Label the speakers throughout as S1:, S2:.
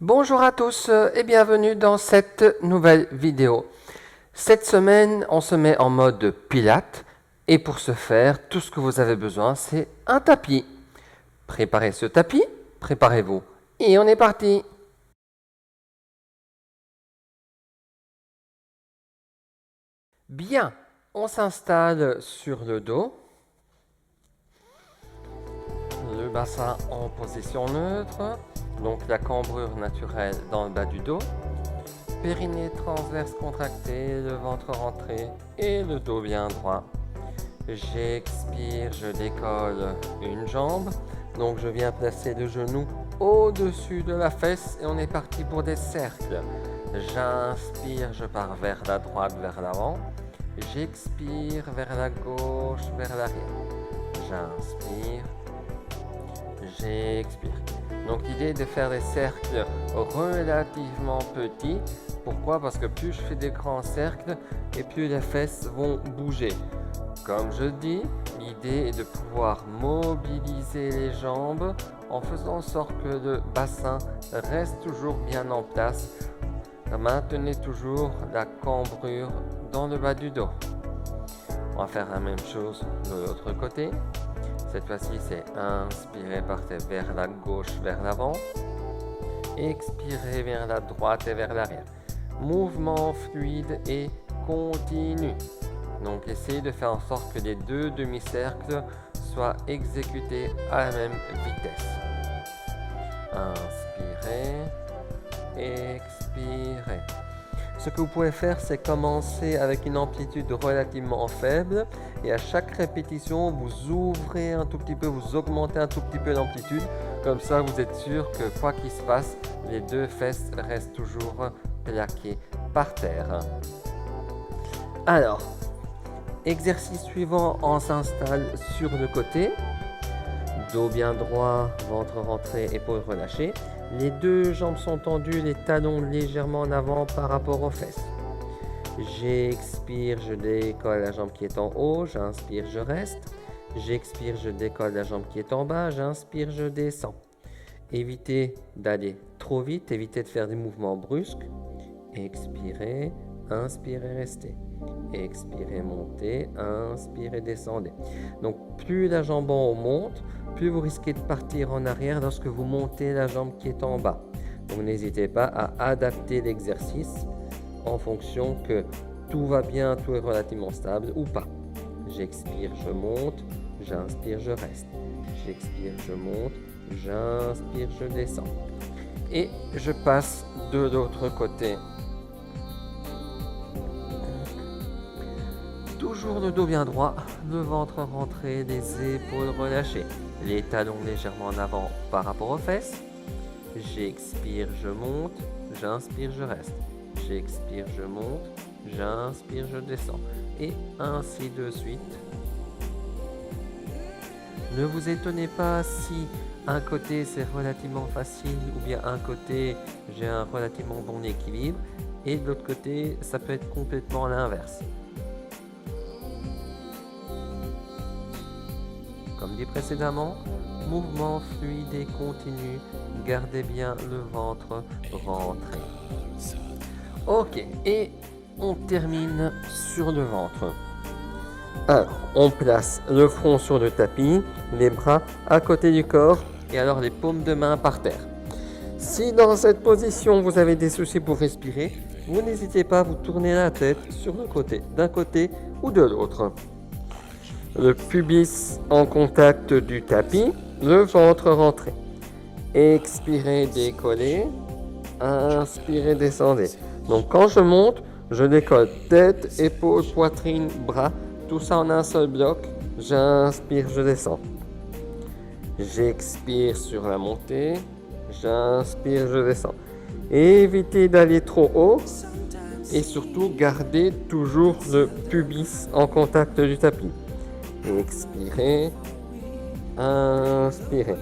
S1: Bonjour à tous et bienvenue dans cette nouvelle vidéo. Cette semaine, on se met en mode pilates et pour ce faire, tout ce que vous avez besoin, c'est un tapis. Préparez ce tapis, préparez-vous et on est parti. Bien, on s'installe sur le dos. Le bassin en position neutre, donc la cambrure naturelle dans le bas du dos. Périnée transverse contracté, le ventre rentré et le dos bien droit. J'expire, je décolle une jambe. Donc je viens placer le genou au-dessus de la fesse et on est parti pour des cercles. J'inspire, je pars vers la droite, vers l'avant. J'expire vers la gauche, vers l'arrière. J'inspire, j'expire. Donc l'idée est de faire des cercles relativement petits. Pourquoi? Parce que plus je fais des grands cercles et plus les fesses vont bouger. Comme je dis, l'idée est de pouvoir mobiliser les jambes en faisant en sorte que le bassin reste toujours bien en place. Maintenez toujours la cambrure dans le bas du dos. On va faire la même chose de l'autre côté. Cette fois-ci, c'est inspirer, partez vers la gauche, vers l'avant. Expirez vers la droite et vers l'arrière. Mouvement fluide et continu. Donc, essayez de faire en sorte que les deux demi-cercles soient exécutés à la même vitesse. Inspirez, expirez. Ce que vous pouvez faire, c'est commencer avec une amplitude relativement faible et à chaque répétition, vous ouvrez un tout petit peu, vous augmentez un tout petit peu l'amplitude. Comme ça, vous êtes sûr que quoi qu'il se passe, les deux fesses restent toujours plaquées par terre. Alors, exercice suivant, on s'installe sur le côté. Dos bien droit, ventre rentré, épaules relâchées. Les deux jambes sont tendues, les talons légèrement en avant par rapport aux fesses. J'expire, je décolle la jambe qui est en haut, j'inspire, je reste. J'expire, je décolle la jambe qui est en bas, j'inspire, je descends. Évitez d'aller trop vite, évitez de faire des mouvements brusques. Expirez, inspirez, restez. Expirez, montez, inspirez, descendez. Donc plus la jambe en haut monte, plus vous risquez de partir en arrière lorsque vous montez la jambe qui est en bas. Donc n'hésitez pas à adapter l'exercice en fonction que tout va bien, tout est relativement stable ou pas. J'expire, je monte, j'inspire, je reste. J'expire, je monte, j'inspire, je descends. Et je passe de l'autre côté. Toujours le dos bien droit, le ventre rentré, les épaules relâchées, les talons légèrement en avant par rapport aux fesses. J'expire, je monte, j'inspire, je reste. J'expire, je monte, j'inspire, je descends. Et ainsi de suite. Ne vous étonnez pas si un côté c'est relativement facile ou bien un côté j'ai un relativement bon équilibre et de l'autre côté ça peut être complètement l'inverse. Comme dit précédemment, mouvement fluide et continu, gardez bien le ventre rentré. Ok, et on termine sur le ventre. Alors, on place le front sur le tapis, les bras à côté du corps et alors les paumes de main par terre. Si dans cette position vous avez des soucis pour respirer, vous n'hésitez pas à vous tourner la tête sur le côté, d'un côté ou de l'autre. Le pubis en contact du tapis, le ventre rentré. Expirez, décollez. Inspirez, descendez. Donc quand je monte, je décolle tête, épaules, poitrine, bras, tout ça en un seul bloc. J'inspire, je descends. J'expire sur la montée. J'inspire, je descends. Évitez d'aller trop haut. Et surtout, gardez toujours le pubis en contact du tapis. Expirez, inspirez.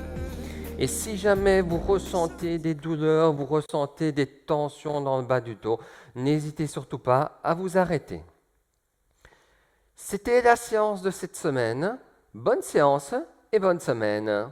S1: Et si jamais vous ressentez des douleurs, vous ressentez des tensions dans le bas du dos, n'hésitez surtout pas à vous arrêter. C'était la séance de cette semaine. Bonne séance et bonne semaine.